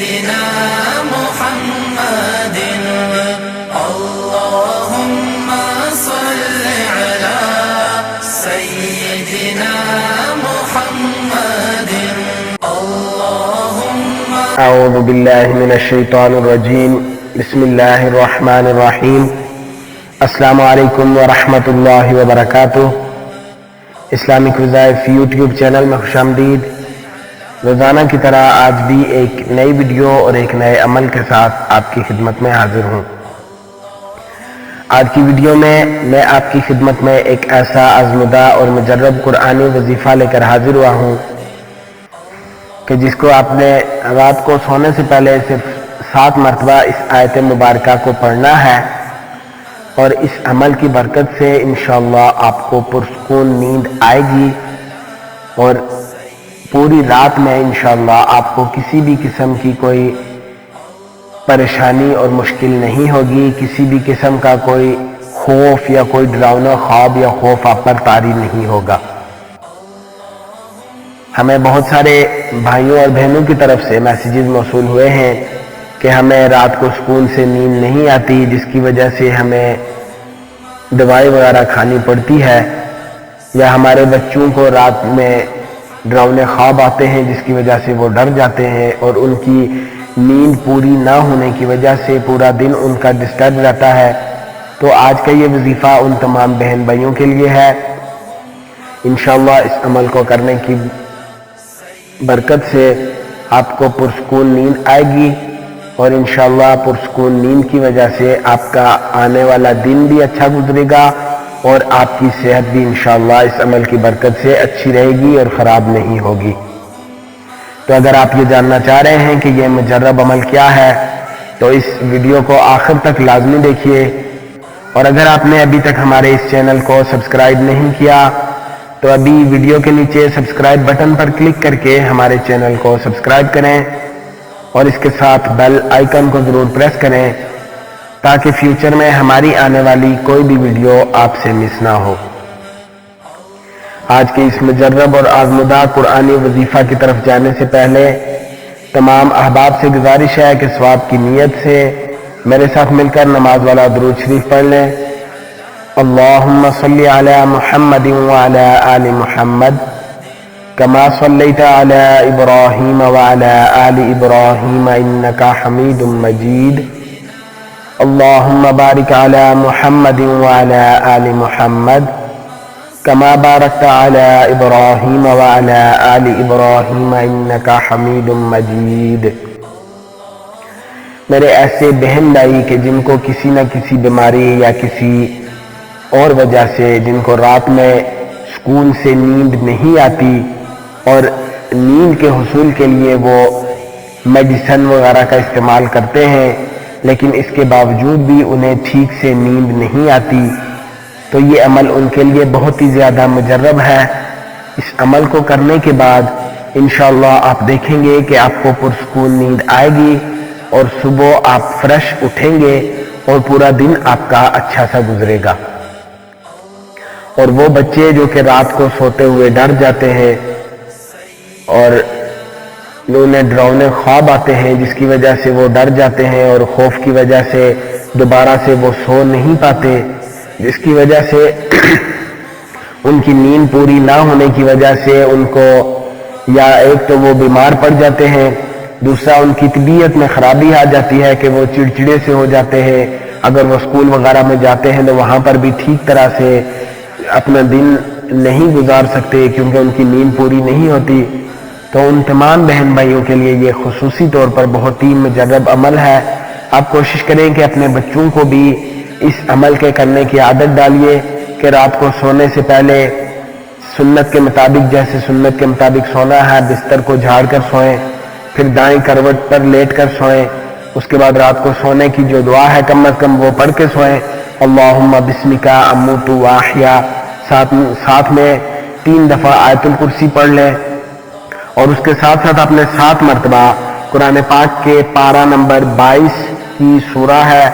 سيدنا محمد اللهم صل على سيدنا محمد اللهم اعوذ باللہ من الشیطان الرجیم بسم اللہ الرحمن الرحیم السلام علیکم ورحمۃ اللہ وبرکاتہ۔ اسلامک وظائف یوٹیوب چینل میں خوش آمدید۔ روزانہ کی طرح آج بھی ایک نئی ویڈیو اور ایک نئے عمل کے ساتھ آپ کی خدمت میں حاضر ہوں۔ آج کی ویڈیو میں آپ کی خدمت میں ایک ایسا آزمودہ اور مجرب قرآنی وظیفہ لے کر حاضر ہوا ہوں کہ جس کو آپ نے رات کو سونے سے پہلے صرف 7 مرتبہ اس آیت مبارکہ کو پڑھنا ہے، اور اس عمل کی برکت سے انشاءاللہ آپ کو پرسکون نیند آئے گی، اور پوری رات میں انشاءاللہ آپ کو کسی بھی قسم کی کوئی پریشانی اور مشکل نہیں ہوگی، کسی بھی قسم کا کوئی خوف یا کوئی ڈراؤنا خواب یا خوف آپ پر طاری نہیں ہوگا۔ ہمیں بہت سارے بھائیوں اور بہنوں کی طرف سے میسیجز موصول ہوئے ہیں کہ ہمیں رات کو سکون سے نیند نہیں آتی، جس کی وجہ سے ہمیں دوائی وغیرہ کھانی پڑتی ہے، یا ہمارے بچوں کو رات میں ڈراؤنے خواب آتے ہیں جس کی وجہ سے وہ ڈر جاتے ہیں، اور ان کی نیند پوری نہ ہونے کی وجہ سے پورا دن ان کا ڈسٹرب رہتا ہے۔ تو آج کا یہ وظیفہ ان تمام بہن بھائیوں کے لیے ہے۔ انشاءاللہ اس عمل کو کرنے کی برکت سے آپ کو پرسکون نیند آئے گی، اور انشاءاللہ پرسکون نیند کی وجہ سے آپ کا آنے والا دن بھی اچھا گزرے گا، اور آپ کی صحت بھی انشاءاللہ اس عمل کی برکت سے اچھی رہے گی اور خراب نہیں ہوگی۔ تو اگر آپ یہ جاننا چاہ رہے ہیں کہ یہ مجرب عمل کیا ہے تو اس ویڈیو کو آخر تک لازمی دیکھیے، اور اگر آپ نے ابھی تک ہمارے اس چینل کو سبسکرائب نہیں کیا تو ابھی ویڈیو کے نیچے سبسکرائب بٹن پر کلک کر کے ہمارے چینل کو سبسکرائب کریں، اور اس کے ساتھ بیل آئیکن کو ضرور پریس کریں تاکہ فیوچر میں ہماری آنے والی کوئی بھی ویڈیو آپ سے مس نہ ہو۔ آج کے اس مجرب اور آزمودہ قرآنی وظیفہ کی طرف جانے سے پہلے تمام احباب سے گزارش ہے کہ ثواب کی نیت سے میرے ساتھ مل کر نماز والا درود شریف پڑھ لیں۔ اللہم صلی علی محمد وعلی آل محمد کما صلیت علی ابراہیم وعلی آل ابراہیم انکا حمید مجید۔ اللہم بارک علی محمد وعلی آل محمد کما بارکت علی ابراہیم وعلی آل ابراہیم انکا حمید مجید۔ میرے ایسے بہن بھائی کہ جن کو کسی نہ کسی بیماری یا کسی اور وجہ سے جن کو رات میں سکون سے نیند نہیں آتی، اور نیند کے حصول کے لیے وہ میڈیسن وغیرہ کا استعمال کرتے ہیں لیکن اس کے باوجود بھی انہیں ٹھیک سے نیند نہیں آتی، تو یہ عمل ان کے لیے بہت ہی زیادہ مجرب ہے۔ اس عمل کو کرنے کے بعد انشاءاللہ آپ دیکھیں گے کہ آپ کو پرسکون نیند آئے گی، اور صبح آپ فریش اٹھیں گے اور پورا دن آپ کا اچھا سا گزرے گا۔ اور وہ بچے جو کہ رات کو سوتے ہوئے ڈر جاتے ہیں اور انہیں ڈراؤنے خواب آتے ہیں جس کی وجہ سے وہ ڈر جاتے ہیں، اور خوف کی وجہ سے دوبارہ سے وہ سو نہیں پاتے، جس کی وجہ سے ان کی نیند پوری نہ ہونے کی وجہ سے ان کو یا ایک تو وہ بیمار پڑ جاتے ہیں، دوسرا ان کی طبیعت میں خرابی آ جاتی ہے کہ وہ چڑچڑے سے ہو جاتے ہیں۔ اگر وہ اسکول وغیرہ میں جاتے ہیں تو وہاں پر بھی ٹھیک طرح سے اپنا دن نہیں گزار سکتے کیونکہ ان کی نیند پوری نہیں ہوتی۔ تو ان تمام بہن بھائیوں کے لیے یہ خصوصی طور پر بہت ہی مجرب عمل ہے۔ آپ کوشش کریں کہ اپنے بچوں کو بھی اس عمل کے کرنے کی عادت ڈالیے کہ رات کو سونے سے پہلے سنت کے مطابق، جیسے سنت کے مطابق سونا ہے، بستر کو جھاڑ کر سوئیں، پھر دائیں کروٹ پر لیٹ کر سوئیں، اس کے بعد رات کو سونے کی جو دعا ہے کم از کم وہ پڑھ کے سوئیں، اللہم بسمک اموت واحیا، ساتھ میں 3 دفعہ آیت الکرسی پڑھ لیں، اور اس کے ساتھ ساتھ اپنے 7 مرتبہ قرآن پاک کے پارہ نمبر 22 کی سورہ ہے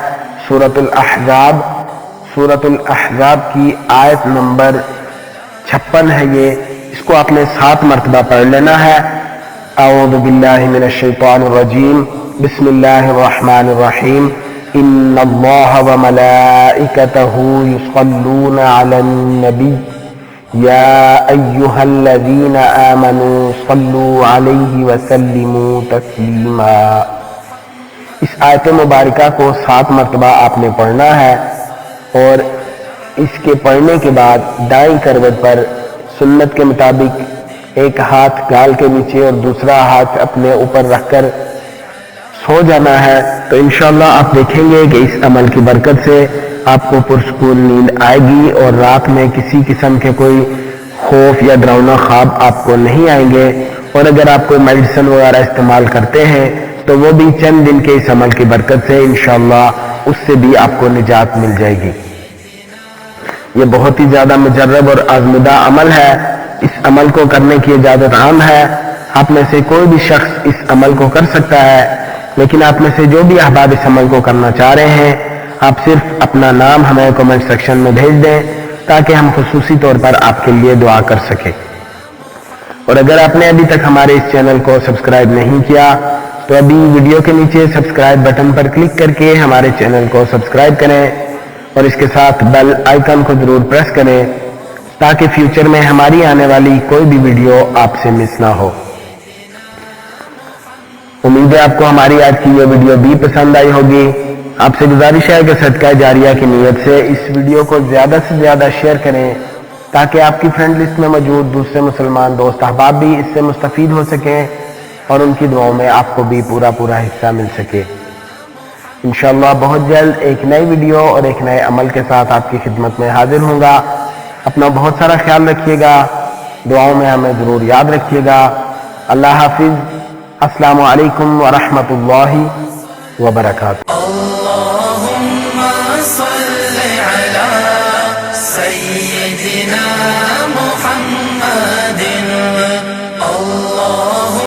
سورۃ الاحزاب کی آیت نمبر 56 ہے، اس کو آپ نے 7 مرتبہ پڑھ لینا ہے۔ اعوذ باللہ من الشیطان الرجیم بسم اللہ الرحمن الرحیم ان اللہ وملائکتہ یصلون علی النبی یا ایہا الذین آمنوا صلوا علیہ وسلموا تسلیما۔ اس آیت مبارکہ کو 7 مرتبہ آپ نے پڑھنا ہے اور اس کے پڑھنے کے بعد دائیں کروٹ پر سنت کے مطابق ایک ہاتھ گال کے نیچے اور دوسرا ہاتھ اپنے اوپر رکھ کر سو جانا ہے۔ تو انشاءاللہ آپ دیکھیں گے کہ اس عمل کی برکت سے آپ کو پرسکون نیند آئے گی اور رات میں کسی قسم کے کوئی خوف یا ڈراؤنا خواب آپ کو نہیں آئیں گے، اور اگر آپ کوئی میڈیسن وغیرہ استعمال کرتے ہیں تو وہ بھی چند دن کے اس عمل کی برکت سے انشاءاللہ اس سے بھی آپ کو نجات مل جائے گی۔ یہ بہت ہی زیادہ مجرب اور آزمودہ عمل ہے۔ اس عمل کو کرنے کی اجازت عام ہے، آپ میں سے کوئی بھی شخص اس عمل کو کر سکتا ہے، لیکن آپ میں سے جو بھی احباب اس عمل کو کرنا چاہ رہے ہیں آپ صرف اپنا نام ہمیں کمنٹ سیکشن میں بھیج دیں تاکہ ہم خصوصی طور پر آپ کے لیے دعا کر سکیں۔ اور اگر آپ نے ابھی تک ہمارے اس چینل کو سبسکرائب نہیں کیا تو ابھی ویڈیو کے نیچے سبسکرائب بٹن پر کلک کر کے ہمارے چینل کو سبسکرائب کریں اور اس کے ساتھ بیل آئیکن کو ضرور پریس کریں تاکہ فیوچر میں ہماری آنے والی کوئی بھی ویڈیو آپ سے مس نہ ہو۔ امید ہے آپ کو ہماری آج کی یہ ویڈیو بھی پسند آئی ہوگی۔ آپ سے گزارش ہے کہ صدقہ جاریہ کی نیت سے اس ویڈیو کو زیادہ سے زیادہ شیئر کریں تاکہ آپ کی فرینڈ لسٹ میں موجود دوسرے مسلمان دوست احباب بھی اس سے مستفید ہو سکیں اور ان کی دعاؤں میں آپ کو بھی پورا حصہ مل سکے۔ انشاءاللہ بہت جلد ایک نئی ویڈیو اور ایک نئے عمل کے ساتھ آپ کی خدمت میں حاضر ہوں گا۔ اپنا بہت سارا خیال رکھیے گا، دعاؤں میں ہمیں ضرور یاد رکھیے گا۔ اللہ حافظ۔ السلام علیکم ورحمۃ اللہ وبرکاتہ۔